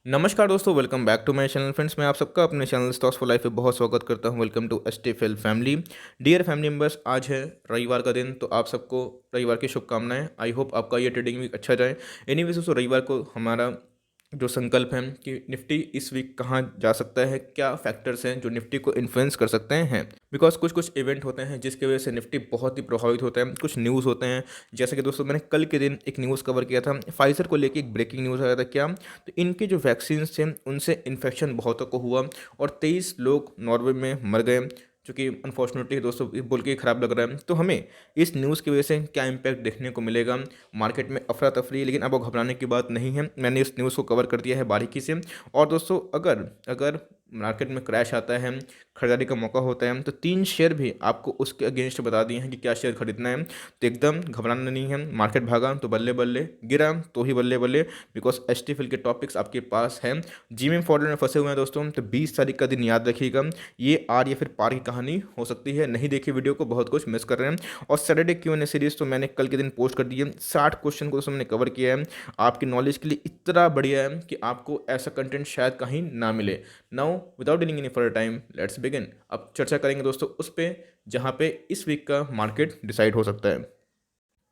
नमस्कार दोस्तों, welcome back to my channel friends. मैं आप सबका अपने चैनल स्टॉक्स फॉर लाइफ पे बहुत स्वागत करता हूं। Welcome to STFL family. Dear family members, आज है रविवार का दिन, तो आप सबको रविवार की शुभकामनाएं। आई होप आपका ये ट्रेडिंग वीक अच्छा जाए। एनीवेज दोस्तों, रविवार को हमारा जो संकल्प है कि निफ्टी इस वीक कहाँ जा सकता है, क्या फैक्टर्स हैं जो निफ्टी को इन्फ्लुएंस कर सकते हैं। बिकॉज कुछ कुछ इवेंट होते हैं जिसकी वजह से निफ्टी बहुत ही प्रभावित होता है। कुछ न्यूज़ होते हैं, जैसे कि दोस्तों मैंने कल के दिन एक न्यूज़ कवर किया था, फाइजर को लेके एक ब्रेकिंग न्यूज़ आया था। क्या तो इनके जो वैक्सीन थे उनसे इन्फेक्शन बहुतों को हुआ और 23 लोग नॉर्वे में मर गए, जो कि अनफॉर्चुनेटली दोस्तों ये बोल के ख़राब लग रहा है। तो हमें इस न्यूज़ की वजह से क्या इम्पैक्ट देखने को मिलेगा। मार्केट में अफरा तफरी, लेकिन अब वो घबराने की बात नहीं है। मैंने इस न्यूज़ को कवर कर दिया है बारीकी से। और दोस्तों अगर अगर मार्केट में क्रैश आता है, खरीदारी का मौका होता है, तो 3 शेयर भी आपको उसके अगेंस्ट बता दिए हैं कि क्या शेयर खरीदना है। तो एकदम घबराना नहीं है। मार्केट भागा तो बल्ले बल्ले, गिरा तो ही बल्ले बल्ले। बिकॉज एसटीएफएल के टॉपिक्स आपके पास हैं। जीएम फॉर्डर में फंसे हुए हैं दोस्तों, तो 20 तारीख का दिन याद रखिएगा। ये आर या फिर पार की कहानी हो सकती है। नहीं देखी वीडियो को, बहुत कुछ मिस कर रहे हैं। और सैटरडे क्यू&ए सीरीज तो मैंने कल के दिन पोस्ट कर दी है। 60 क्वेश्चन को दोस्तों मैंने कवर किया है आपकी नॉलेज के लिए। इतना बढ़िया है कि आपको ऐसा कंटेंट शायद कहीं ना मिले। Now without dealing any further time, let's begin. अब चर्चा करेंगे दोस्तों उस पे जहाँ पे इस वीक का मार्केट डिसाइड हो सकता है।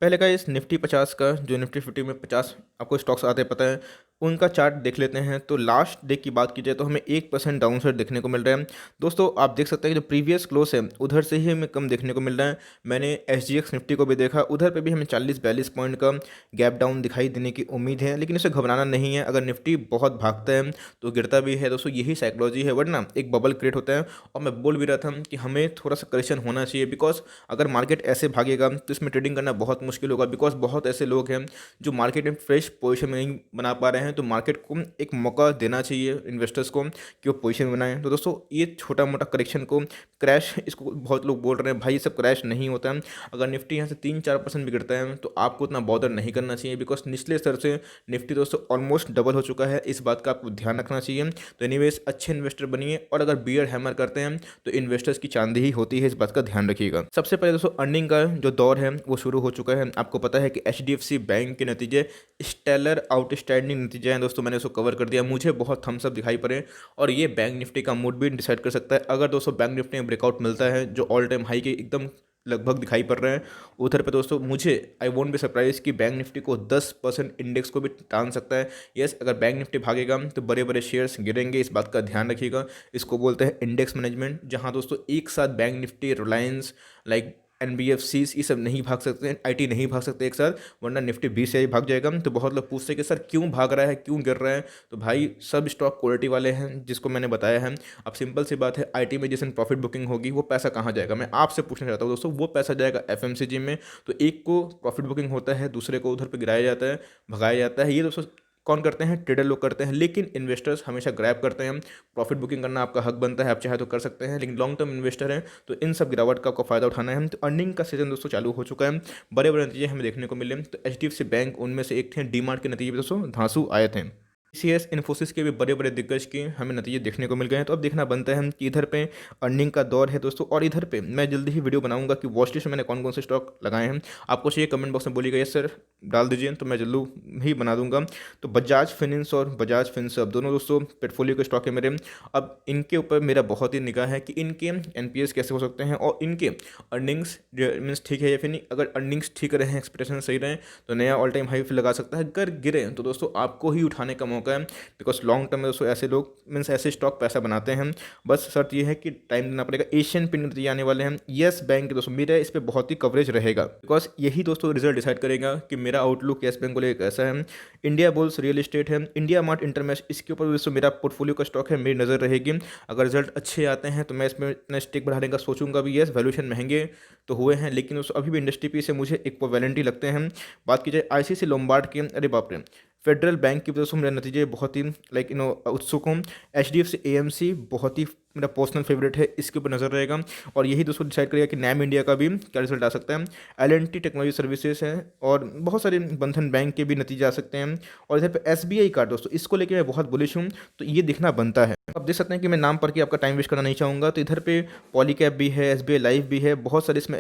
पहले का इस निफ्टी 50 का, जो निफ्टी 50 में 50 आपको स्टॉक्स आते हैं पता है, उनका चार्ट देख लेते हैं। तो लास्ट डे की बात की जाए तो हमें 1% डाउन साइड देखने को मिल रहा है। दोस्तों आप देख सकते हैं कि जो प्रीवियस क्लोज है उधर से ही हमें कम देखने को मिल रहा है। मैंने SGX निफ्टी को भी देखा, उधर पे भी हमें 40-42 पॉइंट का गैप डाउन दिखाई देने की उम्मीद है। लेकिन इसे घबराना नहीं है। अगर निफ्टी बहुत भागता है तो गिरता भी है दोस्तों, यही साइकोलॉजी है, वरना एक बबल क्रिएट होता है। और मैं बोल भी रहा था कि हमें थोड़ा सा करेक्शन होना चाहिए। बिकॉज अगर मार्केट ऐसे भागेगा तो इसमें ट्रेडिंग करना बहुत मुश्किल होगा। बिकॉज बहुत ऐसे लोग हैं जो मार्केट में फ्रेश पोजीशन नहीं बना पा रहे हैं। तो मार्केट को एक मौका देना चाहिए इन्वेस्टर्स को कि वो पोजीशन बनाएं। तो दोस्तों ये छोटा मोटा करेक्शन को क्रैश, इसको बहुत लोग बोल रहे हैं भाई ये सब क्रैश नहीं होता है। अगर निफ्टी यहाँ से 3-4% भी गिरता है तो आपको उतना बॉदर नहीं करना चाहिए। बिकॉज निचले स्तर से निफ्टी दोस्तों ऑलमोस्ट डबल हो चुका है, इस बात का आपको ध्यान रखना चाहिए। तो एनीवेज अच्छे इन्वेस्टर बनिए। और अगर बियर हैमर करते हैं तो इन्वेस्टर्स की चांदी ही होती है, इस बात का ध्यान रखिएगा। सबसे पहले दोस्तों अर्निंग का जो दौर है वो शुरू हो चुका है। आपको पता है कि HDFC बैंक के नतीजे स्टेलर आउटस्टैंडिंग नतीजे हैं दोस्तों। मैंने उसको कवर कर दिया, मुझे बहुत थम्स अप दिखाई पड़े। और ये बैंक निफ्टी का मूड भी डिसाइड कर सकता है। अगर दोस्तों बैंक निफ्टी में ब्रेकआउट मिलता है जो ऑल टाइम हाई के एकदम लगभग दिखाई पड़ रहे हैं, उधर पे दोस्तों मुझे आई वोंट बी सरप्राइज कि बैंक निफ्टी को 10% इंडेक्स को भी टान सकता है। यस, अगर बैंक निफ्टी भागेगा तो बड़े बड़े शेयर्स गिरेंगे, इस बात का ध्यान रखिएगा। इसको बोलते हैं इंडेक्स मैनेजमेंट, जहां दोस्तों एक साथ bank Nifty, Reliance, like NBFCs ये सब नहीं भाग सकते हैं, IT नहीं भाग सकते एक साथ, वरना निफ्टी 20 से ही भाग जाएगा। तो बहुत लोग पूछते हैं कि सर क्यों भाग रहा है, क्यों गिर रहा है। तो भाई सब स्टॉक क्वालिटी वाले हैं जिसको मैंने बताया है। अब सिंपल सी बात है, IT में जिस दिन प्रॉफिट बुकिंग होगी वो पैसा कहाँ जाएगा, मैं आपसे पूछना चाहता हूँ दोस्तों। वो पैसा जाएगा FMCG में। तो एक को प्रॉफिट बुकिंग होता है, दूसरे को उधर पर गिराया जाता है, भगाया जाता है। ये दोस्तों कौन करते हैं, ट्रेडर लोग करते हैं। लेकिन इन्वेस्टर्स हमेशा ग्रैब करते हैं। प्रॉफिट बुकिंग करना आपका हक बनता है, आप चाहे तो कर सकते हैं। लेकिन लॉन्ग टर्म इन्वेस्टर हैं तो इन सब गिरावट का आपको फायदा उठाना है। तो अर्निंग का सीजन दोस्तों चालू हो चुका है, बड़े बड़े नतीजे हमें देखने को मिले। तो HDFC बैंक उनमें से एक थे। डीमार्ट के नतीजे भी दोस्तों धांसू आए थे। TCS इन्फोसिस के भी बड़े बड़े दिग्गज के हमें नतीजे देखने को मिल गए हैं। तो अब देखना बनता है कि इधर पे अर्निंग का दौर है दोस्तों। और इधर पे मैं जल्दी ही वीडियो बनाऊंगा कि वॉच लिस्ट में मैंने कौन कौन से स्टॉक लगाए हैं। आपको चाहिए कमेंट बॉक्स में बोलिएगा यस सर डाल दीजिए, तो मैं जल्दी ही बना दूंगा। तो बजाज फिनिंस और बजाज फिनसर्व दोनों दोस्तों पोर्टफोलियो के स्टॉक है मेरे। अब इनके ऊपर मेरा बहुत ही निगाह है कि इनके NPS कैसे हो सकते हैं और इनके अर्निंग्स मीन्स ठीक है या फिर नहीं। अगर अर्निंग्स ठीक रहे, एक्सपेक्टेशन सही रहे, तो नया ऑल टाइम हाई लगा सकता है। अगर गिरे तो दोस्तों आपको ही उठाने का मौका है। बिकॉज लॉन्ग टर्म में दोस्तों ऐसे लोग मीन्स ऐसे स्टॉक पैसा बनाते हैं। बस शर्त ये है कि टाइम देना पड़ेगा। एशियन पेंट नतीजे आने वाले हैं। येस बैंक के दोस्तों मेरा इस पर बहुत ही कवरेज रहेगा। बिकॉज यही दोस्तों रिजल्ट डिसाइड करेगा कि मेरा आउटलुक येस बैंक को लेकर कैसा है। इंडिया बुल्स रियल एस्टेट है, इंडिया मार्ट इंटरमेश, इसके ऊपर दोस्तों मेरा पोर्टफोलियो का स्टॉक है, मेरी नज़र रहेगी। अगर रिजल्ट अच्छे आते हैं तो मैं इसमें अपना स्टेक बढ़ाने का सोचूंगा भी। येस वैल्यूएशन महंगे तो हुए हैं, लेकिन दोस्तों अभी भी इंडस्ट्री पी से मुझे इक्विवेलेंट ही लगते हैं। बात की जाए ICICI लोम्बार्ड के, अरे बाप रे, फेडरल बैंक की वजह से मेरे नतीजे बहुत ही लाइक उत्सुक हूँ। HDFC AMC बहुत ही मेरा पर्सनल फेवरेट है, इसके ऊपर नज़र रहेगा। और यही दोस्तों डिसाइड करेगा कि नैम इंडिया का भी क्या रिजल्ट आ सकता है। L&T टेक्नोलॉजी सर्विसेज है और बहुत सारे बंधन बैंक के भी नतीजे आ सकते हैं। और इधर पे SBI कार्ड दोस्तों, इसको लेके मैं बहुत बुलिश हूँ, तो ये दिखना बनता है। आप देख सकते हैं कि मैं नाम पढ़ के आपका टाइम वेस्ट करना नहीं चाहूँगा। तो इधर पे पॉलीकैब भी है, SBI लाइफ भी है, बहुत सारे इसमें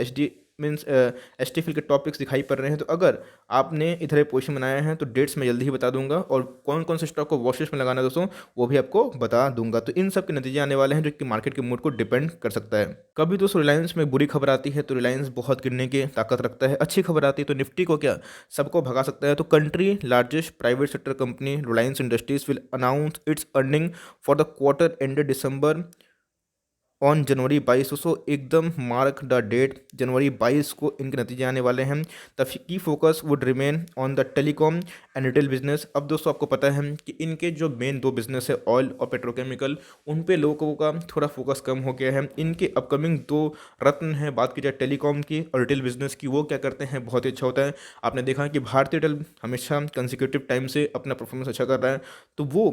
मीन्स एसटीएफएल के टॉपिक्स दिखाई पड़ रहे हैं। तो अगर आपने इधर पोजीशन बनाया है तो डेट्स मैं जल्दी ही बता दूंगा, और कौन कौन से स्टॉक को वॉच लिस्ट में लगाना है दोस्तों वो भी आपको बता दूंगा। तो इन सब के नतीजे आने वाले हैं जो कि मार्केट के मूड को डिपेंड कर सकता है। कभी दोस्तों रिलायंस में बुरी खबर आती है तो रिलायंस बहुत गिरने की ताकत रखता है, अच्छी खबर आती है तो निफ्टी को क्या सबको भगा सकता है। तो country largest private sector company Reliance industries will announce it's earning for the quarter ended December on January 22। दोस्तों एकदम मार्क द डेट, जनवरी 22 को इनके नतीजे आने वाले हैं। The key focus would remain on the telecom and retail business. अब दोस्तों आपको पता है कि इनके जो मेन दो बिजनेस है ऑयल और पेट्रोकेमिकल, उन पे लोगों का थोड़ा फोकस कम हो गया है। इनके अपकमिंग दो रत्न है, बात की जाए टेलीकॉम की और रिटेल बिजनेस की, वो क्या करते हैं बहुत ही अच्छा होता है। आपने देखा कि भारतीय एयरटेल हमेशा कंसिक्यूटिव टाइम से अपना परफॉर्मेंस अच्छा कर रहा है, तो वो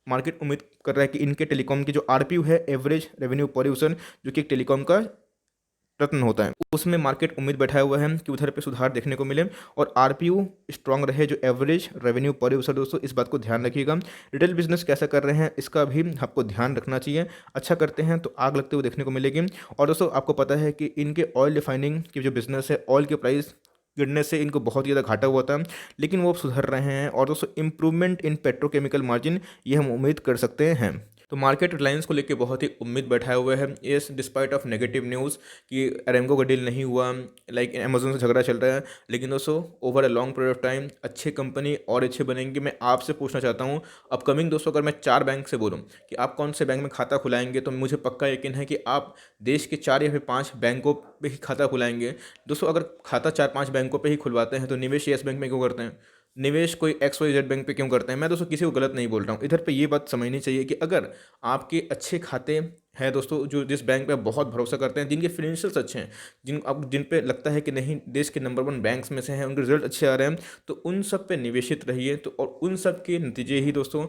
मार्केट उम्मीद कर रहा है कि इनके टेलीकॉम की जो आरपीयू है, एवरेज रेवेन्यू पर यूजर, जो कि एक टेलीकॉम का रत्न होता है, उसमें मार्केट उम्मीद बैठाया हुआ है कि उधर पे सुधार देखने को मिले और आरपीयू स्ट्रांग रहे, जो एवरेज रेवेन्यू पर यूजर। दोस्तों इस बात को ध्यान रखिएगा। रिटेल बिजनेस कैसा कर रहे हैं इसका भी आपको ध्यान रखना चाहिए, अच्छा करते हैं तो आग लगते हुए देखने को मिलेगी। और दोस्तों आपको पता है कि इनके ऑयल रिफाइनिंग की जो बिजनेस है, ऑयल के प्राइस गिरने से इनको बहुत ही ज़्यादा घाटा हुआ था, लेकिन वो अब सुधर रहे हैं। और दोस्तों इम्प्रूवमेंट इन पेट्रोकेमिकल मार्जिन ये हम उम्मीद कर सकते हैं। तो मार्केट रिलायंस को लेकर बहुत ही उम्मीद बैठाए हुए है, इस डिस्पाइट ऑफ नेगेटिव न्यूज़ कि अरेमको का डील नहीं हुआ, लाइक अमेजोन से झगड़ा चल रहा है, लेकिन दोस्तों over a long period of time अच्छे कंपनी और अच्छे बनेंगे। मैं आपसे पूछना चाहता हूँ अपकमिंग दोस्तों, अगर मैं 4 बैंक से बोलूँ कि आप कौन से बैंक में खाता खुलाएंगे, तो मुझे पक्का यकीन है कि आप देश के 4 या फिर 5 बैंकों पे ही खाता खुलाएंगे। दोस्तों अगर खाता 4-5 बैंकों पे ही खुलवाते हैं तो निवेश येस बैंक में क्यों करते हैं, निवेश कोई XYZ बैंक पे क्यों करते हैं। मैं दोस्तों किसी को गलत नहीं बोल रहा हूँ, इधर पे ये बात समझनी चाहिए कि अगर आपके अच्छे खाते हैं दोस्तों, जो जिस बैंक पे आप बहुत भरोसा करते हैं, जिनके फिनेंशियल्स अच्छे हैं, जिन पे लगता है कि नहीं देश के नंबर 1 बैंक्स में से हैं, उनके रिजल्ट अच्छे आ रहे हैं, तो उन सब पे निवेशित रहिए। तो और उन सब के नतीजे ही दोस्तों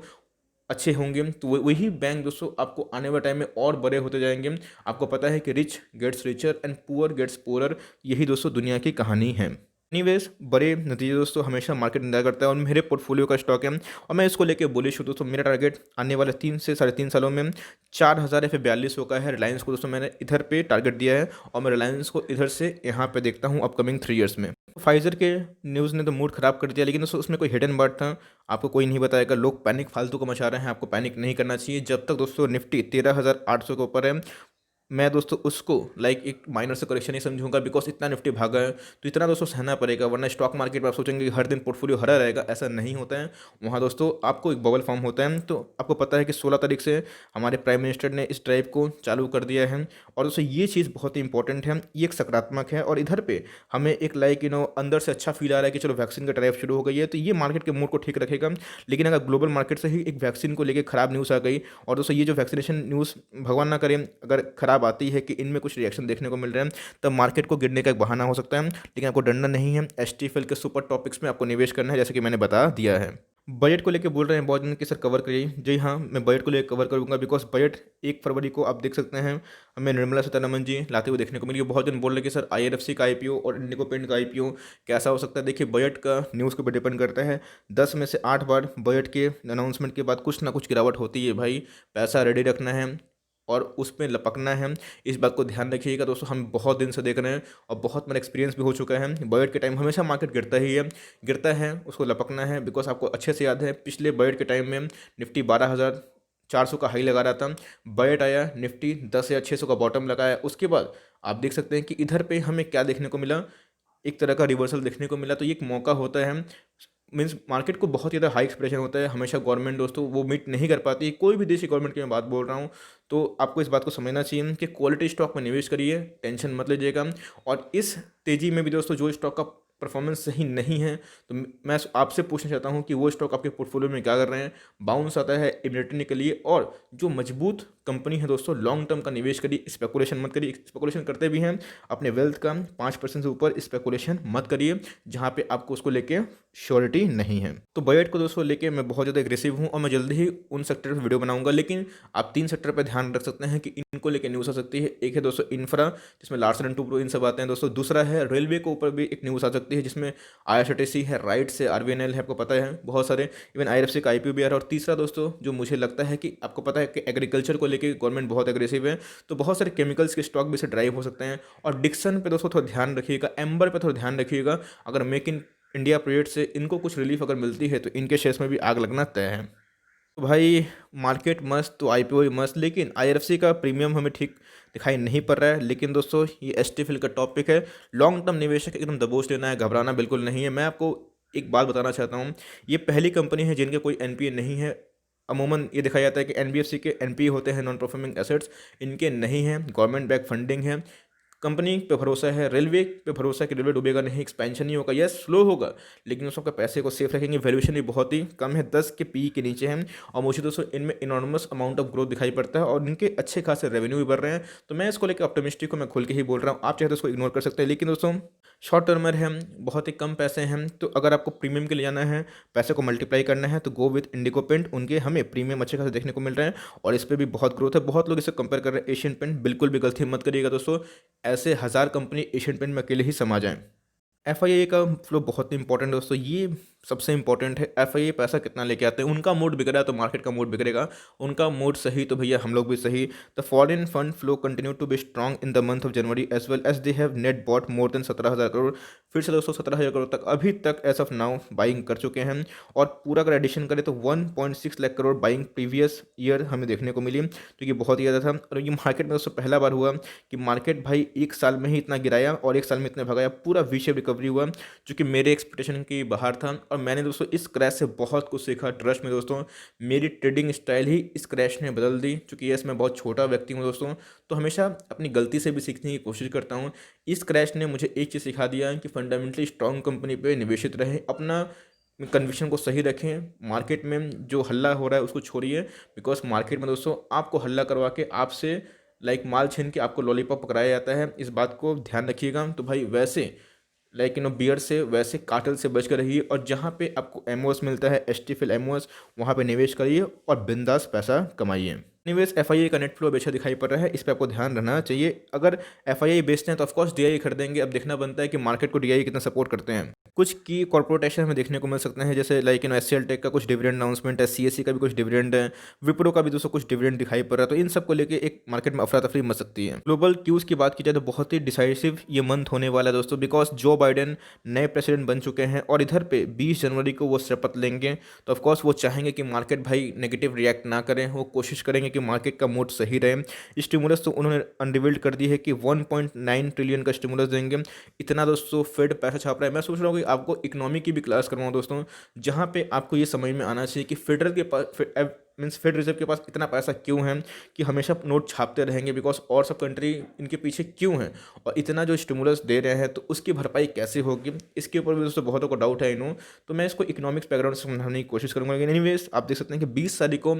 अच्छे होंगे, तो वही बैंक दोस्तों आपको आने वाले टाइम में और बड़े होते जाएंगे। आपको पता है कि rich gets richer and poor gets poorer, यही दोस्तों दुनिया की कहानी है। एनीवेज बड़े नतीजे दोस्तों हमेशा मार्केट इंतजार करता है और मेरे पोर्टफोलियो का स्टॉक है और मैं इसको लेके बुलिश हूँ दोस्तों। मेरा टारगेट आने वाले 3 से 3.5 सालों में 4000 या फिर 4200 का है। रिलायंस को दोस्तों मैंने इधर पे टारगेट दिया है और मैं रिलायंस को इधर से यहाँ पे देखता हूँ अपकमिंग 3 ईयर्स में। फाइजर के न्यूज़ ने तो मूड खराब कर दिया, लेकिन दोस्तों उसमें कोई हिडन बात था, आपको कोई नहीं बताएगा। लोग पैनिक फालतू को मचा रहे हैं, आपको पैनिक नहीं करना चाहिए। जब तक दोस्तों निफ्टी 13,800 के ऊपर है, मैं दोस्तों उसको लाइक एक माइनर से करेक्शन ही समझूंगा, बिकॉज इतना निफ्टी भागा है तो इतना दोस्तों सहना पड़ेगा, वरना स्टॉक मार्केट में आप सोचेंगे कि हर दिन पोर्टफोलियो हरा रहेगा, ऐसा नहीं होता है। वहाँ दोस्तों आपको एक बबल फॉर्म होता है। तो आपको पता है कि 16 तारीख से हमारे प्राइम मिनिस्टर ने इस ड्राइव को चालू कर दिया है और दोस्तों ये चीज़ बहुत ही इंपॉर्टेंट है, ये एक सकारात्मक है। और इधर पे हमें एक लाइक अंदर से अच्छा फील आ रहा है कि चलो वैक्सीन का ड्राइव शुरू हो गई है, तो ये मार्केट के मूड को ठीक रखेगा। लेकिन अगर ग्लोबल मार्केट से ही एक वैक्सीन को लेकर खराब न्यूज़ आ गई, और दोस्तों ये जो वैक्सीनेशन न्यूज़ भगवान ना करें अगर खराब आती है कि इनमें कुछ रिएक्शन देखने को मिल रहे हैं, तब मार्केट को गिरने का एक बहाना हो सकता है। लेकिन आपको डरना नहीं है, एसटीएफएल के सुपर टॉपिक्स में आपको निवेश करना है, जैसे कि मैंने बता दिया है। बजट को लेकर बोल रहे हैं बहुत दिन कि सर कवर करिए। जी हाँ, मैं बजट को लेकर कवर करूंगा, बिकॉज बजट 1 फरवरी को आप देख सकते हैं हमें निर्मला सीतारमण जी लाते हुए देखने को मिली। बहुत दिन बोल रहे कि सर IRFC का IPO और इंडिको पेंट का IPO कैसा हो सकता है। देखिए बजट का न्यूज़ के ऊपर डिपेंड करता है, 10 में से 8 बार बजट के अनाउंसमेंट के बाद कुछ ना कुछ गिरावट होती है। भाई पैसा रेडी रखना है और उसमें लपकना है, इस बात को ध्यान रखिएगा दोस्तों। हम बहुत दिन से देख रहे हैं और बहुत मेरा एक्सपीरियंस भी हो चुका है, बजट के टाइम हमेशा मार्केट गिरता है, उसको लपकना है। बिकॉज आपको अच्छे से याद है पिछले बजट के टाइम में निफ्टी 12,400 का हाई लगा रहा था, बजट आया निफ्टी 10,600 का बॉटम लगाया। उसके बाद आप देख सकते हैं कि इधर पे हमें क्या देखने को मिला, एक तरह का रिवर्सल देखने को मिला। तो ये एक मौका होता है, मीन्स मार्केट को बहुत ज़्यादा हाई एक्सपेक्टेशन होता है, हमेशा गवर्नमेंट दोस्तों वो मीट नहीं कर पाती, कोई भी देश की गवर्नमेंट की मैं बात बोल रहा हूँ। तो आपको इस बात को समझना चाहिए कि क्वालिटी स्टॉक में निवेश करिए, टेंशन मत लीजिएगा। और इस तेज़ी में भी दोस्तों जो स्टॉक का परफॉर्मेंस सही नहीं है, तो मैं आपसे पूछना चाहता हूँ कि वो स्टॉक आपके पोर्टफोलियो में क्या कर रहे हैं। बाउंस आता है इमिडिएटली निकलिए, और जो मजबूत कंपनी है दोस्तों लॉन्ग टर्म का निवेश करिए, स्पेकुलेशन मत करिए। स्पेकुलेशन करते भी हैं, अपने वेल्थ का 5% से ऊपर स्पेकुलेशन मत करिए, जहाँ पे आपको उसको लेके श्योरिटी नहीं है। तो बजट को दोस्तों लेके मैं बहुत ज़्यादा एग्रेसिव हूँ और मैं जल्दी ही उन सेक्टर पर वीडियो बनाऊंगा, लेकिन आप 3 सेक्टर पर ध्यान रख सकते हैं कि इनको लेके न्यूज़ आ सकती है। एक है दोस्तों इंफ्रा, जिसमें लार्सन एंड टुब्रो इन सब आते हैं दोस्तों। दूसरा है रेलवे के ऊपर भी एक न्यूज़ आ सकती है, जिसमें IRCTC है, राइट्स है, RVNL है, आपको पता है बहुत सारे, इवन IRFC का IPO भी आ रहा है। और तीसरा दोस्तों जो मुझे लगता है कि आपको पता है कि एग्रीकल्चर को लेके गवर्नमेंट बहुत एग्रेसिव है, तो बहुत सारे केमिकल्स के स्टॉक भी से ड्राइव हो सकते हैं। और डिक्सन पे दोस्तों थोड़ा ध्यान रखिएगा, एम्बर पे थोड़ा ध्यान रखिएगा। अगर मेक इन इंडिया प्रोजेक्ट से इनको कुछ रिलीफ अगर मिलती है तो इनके शेयर्स में भी आग लगना तय है। तो भाई मार्केट मस्त तो IPO ही मस्त, लेकिन IRFC का प्रीमियम हमें ठीक दिखाई नहीं पड़ रहा है। लेकिन दोस्तों ये STFIL का टॉपिक है, लॉन्ग टर्म निवेशक एकदम दबोच लेना है, घबराना बिल्कुल नहीं है। मैं आपको एक बात बताना चाहता हूँ, ये पहली कंपनी है जिनके कोई NPA नहीं है। अमूमन ये दिखाया जाता है कि NBFC के NPA होते हैं, नॉन परफॉर्मिंग एसेट्स, इनके नहीं हैं। गवर्नमेंट बैक फंडिंग है, कंपनी पे भरोसा है। रेलवे पे भरोसा है कि रेलवे डूबेगा नहीं, एक्सपेंशन नहीं होगा, यस स्लो होगा, लेकिन उसके पैसे को सेफ रखेंगे। वैल्यूएशन भी बहुत ही कम है, 10 के PE के नीचे हैं। और मुझे दोस्तों इनमें इनॉर्मस अमाउंट ऑफ ग्रोथ दिखाई पड़ता है और इनके अच्छे खासे रेवेन्यू भी बढ़ रहे हैं। तो मैं इसको लेकर ऑप्टिमिस्टिक को मैं खुल के ही बोल रहा हूँ, आप चाहे तो इसको इग्नोर कर सकते हैं। लेकिन दोस्तों शॉर्ट टर्मर है, बहुत ही कम पैसे हैं, तो अगर आपको प्रीमियम के लिए जाना है, पैसे को मल्टीप्लाई करना है, तो गो विथ इंडिगो पेंट। उनके हमें प्रीमियम अच्छे खासे देखने को मिल रहे हैं और इस पर भी बहुत ग्रोथ है। बहुत लोग इसे कंपेयर कर रहे हैं एशियन पेंट, बिल्कुल भी गलती मत करिएगा दोस्तों, ऐसे 1000 कंपनी एशियन पेंट में अकेले ही समा जाएं। FII का फ्लो बहुत ही इंपॉर्टेंट है दोस्तों, ये सबसे इंपॉर्टेंट है। FII पैसा कितना लेके आते हैं, उनका मूड बिगड़ा है तो मार्केट का मूड बिगड़ेगा, उनका मूड सही तो भैया हम लोग भी सही। The foreign fund flow continue to be strong in the month of January as well as they have net bought more than 17,000 crore. फिर से दोस्तों 17,000 करोड़ तक अभी तक एज ऑफ नाउ बाइंग कर चुके हैं। और पूरा अगर एडिशन करें तो 1.6 lakh crore buying previous year हमें देखने को मिली, जो कि बहुत ही ज़्यादा था। और ये मार्केट में दोस्तों पहला बार हुआ कि मार्केट भाई एक साल में ही इतना गिराया और एक साल में इतना भगाया, पूरा वी शेप रिकवरी हुआ, जो कि मेरे एक्सपेक्टेशन के बाहर था। और मैंने दोस्तों इस क्रैश से बहुत कुछ सीखा। ट्रस्ट में दोस्तों मेरी ट्रेडिंग स्टाइल ही इस क्रैश ने बदल दी, क्योंकि यस मैं बहुत छोटा व्यक्ति हूँ दोस्तों, तो हमेशा अपनी गलती से भी सीखने की कोशिश करता हूँ। इस क्रैश ने मुझे एक चीज़ सिखा दिया कि फंडामेंटली स्ट्रॉन्ग कंपनी पे निवेशित रहें, अपना कन्विक्शन को सही रखें। मार्केट में जो हल्ला हो रहा है उसको छोड़िए, बिकॉज मार्केट में दोस्तों आपको हल्ला करवा के आपसे माल छीन के आपको लॉलीपॉप पकड़ाया जाता है, इस बात को ध्यान रखिएगा। तो भाई वैसे बियर से वैसे काटल से बच कर रहिए, और जहाँ पे आपको एमओएस मिलता है, STFIL एमओएस, वहाँ पे निवेश करिए और बिंदास पैसा कमाइए। निवेश FII का नेट फ्लो अच्छा दिखाई पड़ रहा है, इस पर आपको ध्यान रहना चाहिए। अगर FII बेचते हैं तो ऑफकोर्स DI खरीदेंगे। अब देखना बनता है कि मार्केट को DI कितना सपोर्ट करते हैं। कुछ की कॉर्पोरेटेशन हमें देखने को मिल सकते हैं, जैसे SCL टेक का कुछ डिविडेंड अनाउंसमेंट है, CSE का भी कुछ डिविडेंड है, विप्रो का भी दोस्तों कुछ डिविडेंड दिखाई पड़ रहा है। तो इन सब को लेकर एक मार्केट में अफरा तफरी मच सकती है। ग्लोबल क्यूज की बात की जाए तो बहुत ही डिसाइसिव ये मंथ होने वाला है दोस्तों, बिकॉज जो बाइडेन नए प्रेसिडेंट बन चुके हैं और इधर पे 20 जनवरी को वो शपथ लेंगे। तो ऑफकोर्स वो चाहेंगे कि मार्केट भाई नेगेटिव रिएक्ट ना करें, वो कोशिश करेंगे कि मार्केट का मूड सही रहे। स्टिमुलस तो उन्होंने अनरिवील्ड कर दी है कि 1.9 ट्रिलियन का स्टिमुलस देंगे। इतना दोस्तों फेड पैसा छाप रहा है। मैं सोच रहा हूँ कि आपको इकोनॉमी की भी क्लास करवाऊँ दोस्तों, जहाँ पे आपको ये समझ में आना चाहिए कि फेडरल के पास फेड रिजर्व के पास इतना पैसा क्यों है कि हमेशा नोट छापते रहेंगे, बिकॉज और सब कंट्री इनके पीछे क्यों हैं, और इतना जो स्टिमुलस दे रहे हैं तो उसकी भरपाई कैसे होगी, इसके ऊपर भी दोस्तों बहुतों को डाउट है इन्हों। तो मैं इसको इकोनॉमिक्स बैकग्राउंड से समझाने की कोशिश करूंगा। लेकिन एनीवेज आप देख सकते हैं कि 20 तारीख को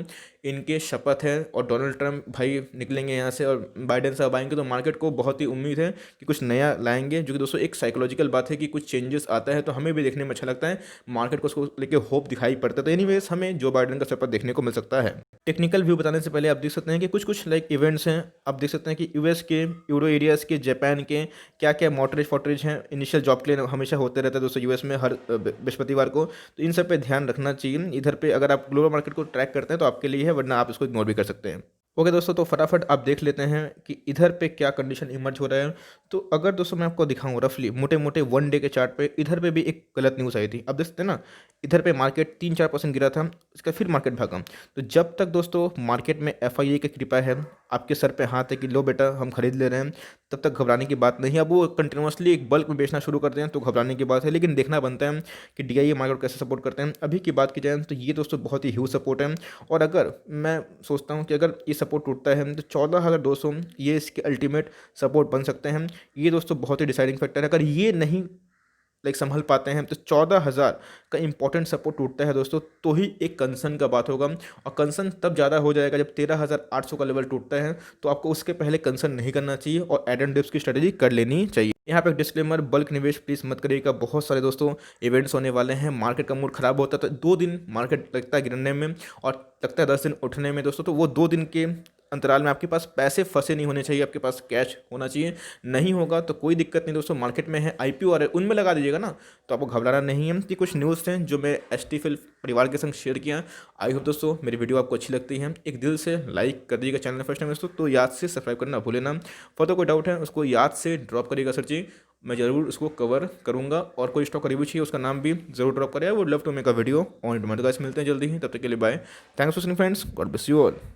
इनके शपथ है और डोनाल्ड ट्रंप भाई निकलेंगे यहाँ से और बाइडेन साहब आएंगे। तो मार्केट को बहुत ही उम्मीद है कि कुछ नया लाएंगे, जो कि दोस्तों एक साइकोलॉजिकल बात है कि कुछ चेंजेस आता है तो हमें भी देखने में अच्छा लगता है, मार्केट को उसको लेकर होप दिखाई पड़ता है। तो एनीवेज हमें जो बाइडेन का शपथ देखने को मिल सकता है। टेक्निकल व्यू बताने से पहले आप देख सकते हैं कि कुछ इवेंट्स हैं। आप देख सकते हैं कि US के, यूरो एरियाज के, जापान के क्या क्या मॉडरेज फॉटरेज हैं, इनिशियल जॉब के लिए हमेशा होते रहता है दोस्तों US में हर बृहस्पतिवार को। तो इन सब पे ध्यान रखना चाहिए। इधर पे अगर आप ग्लोबल मार्केट को ट्रैक करते हैं तो आपके लिए है, वरना आप इसको इग्नोर भी कर सकते हैं। ओके दोस्तों, तो फटाफट आप देख लेते हैं कि इधर पे क्या कंडीशन इमर्ज हो रहा है। तो अगर दोस्तों मैं आपको दिखाऊं रफली मोटे मोटे 1 डे के चार्ट पे, इधर पे भी एक गलत न्यूज़ आई थी। अब देख सकते हैं ना, इधर पे मार्केट 3-4% गिरा था, इसका फिर मार्केट भागा। तो जब तक दोस्तों मार्केट में FII की कृपा है, आपके सर पे हाथ है कि लो बेटा हम खरीद ले रहे हैं, तब तक घबराने की बात नहीं है। अब वो कंटिन्यूसली एक बल्क में बेचना शुरू करते हैं तो घबराने की बात है, लेकिन देखना बनता है कि DIA मार्केट कैसे सपोर्ट करते हैं। अभी की बात की जाए तो ये दोस्तों बहुत ही ह्यूज सपोर्ट है, और अगर मैं सोचता हूँ कि अगर ये सपोर्ट टूटता है तो 14,200 ये इसके अल्टीमेट सपोर्ट बन सकते हैं। ये दोस्तों बहुत ही डिसाइडिंग फैक्टर है। अगर ये नहीं लाइक संभल पाते हैं, तो 14,000 का इंपॉर्टेंट सपोर्ट टूटता है दोस्तों, तो ही एक कंसर्न का बात होगा। और कंसर्न तब ज़्यादा हो जाएगा जब 13,800 का लेवल टूटता है, तो आपको उसके पहले कंसर्न नहीं करना चाहिए और एड एंड डिप्स की स्ट्रेटेजी कर लेनी चाहिए। यहाँ पे एक डिस्क्लेमर, बल्क निवेश प्लीज मत करिएगा। बहुत सारे दोस्तों इवेंट्स होने वाले हैं, मार्केट का मूड खराब होता है, तो 2 दिन मार्केट लगता है गिरने में और लगता है 10 दिन उठने में दोस्तों, तो वो 2 दिन के अंतराल में आपके पास पैसे फंसे नहीं होने चाहिए, आपके पास कैश होना चाहिए। नहीं होगा तो कोई दिक्कत नहीं दोस्तों, मार्केट में है आईपीओ आ रहे उनमें लगा दीजिएगा ना, तो आपको घबराना नहीं है। कि कुछ न्यूज़ थे जो मैं एसटी फिल परिवार के संग शेयर किया। आई होप दोस्तों मेरी वीडियो आपको अच्छी लगती है, एक दिल से लाइक कर दीजिएगा। चैनल फर्स्ट टाइम दोस्तों तो याद से सब्सक्राइब करना भूले ना। फर्दर कोई डाउट है उसको याद से ड्रॉप करिएगा सर जी, मैं ज़रूर उसको कवर करूंगा। और कोई स्टॉक का रिव्यू चाहिए उसका नाम भी जरूर ड्रॉप करेगा, would love to make a video on it. मिलते हैं जल्दी ही, तब तक के लिए bye. Thanks for watching friends, God bless you all.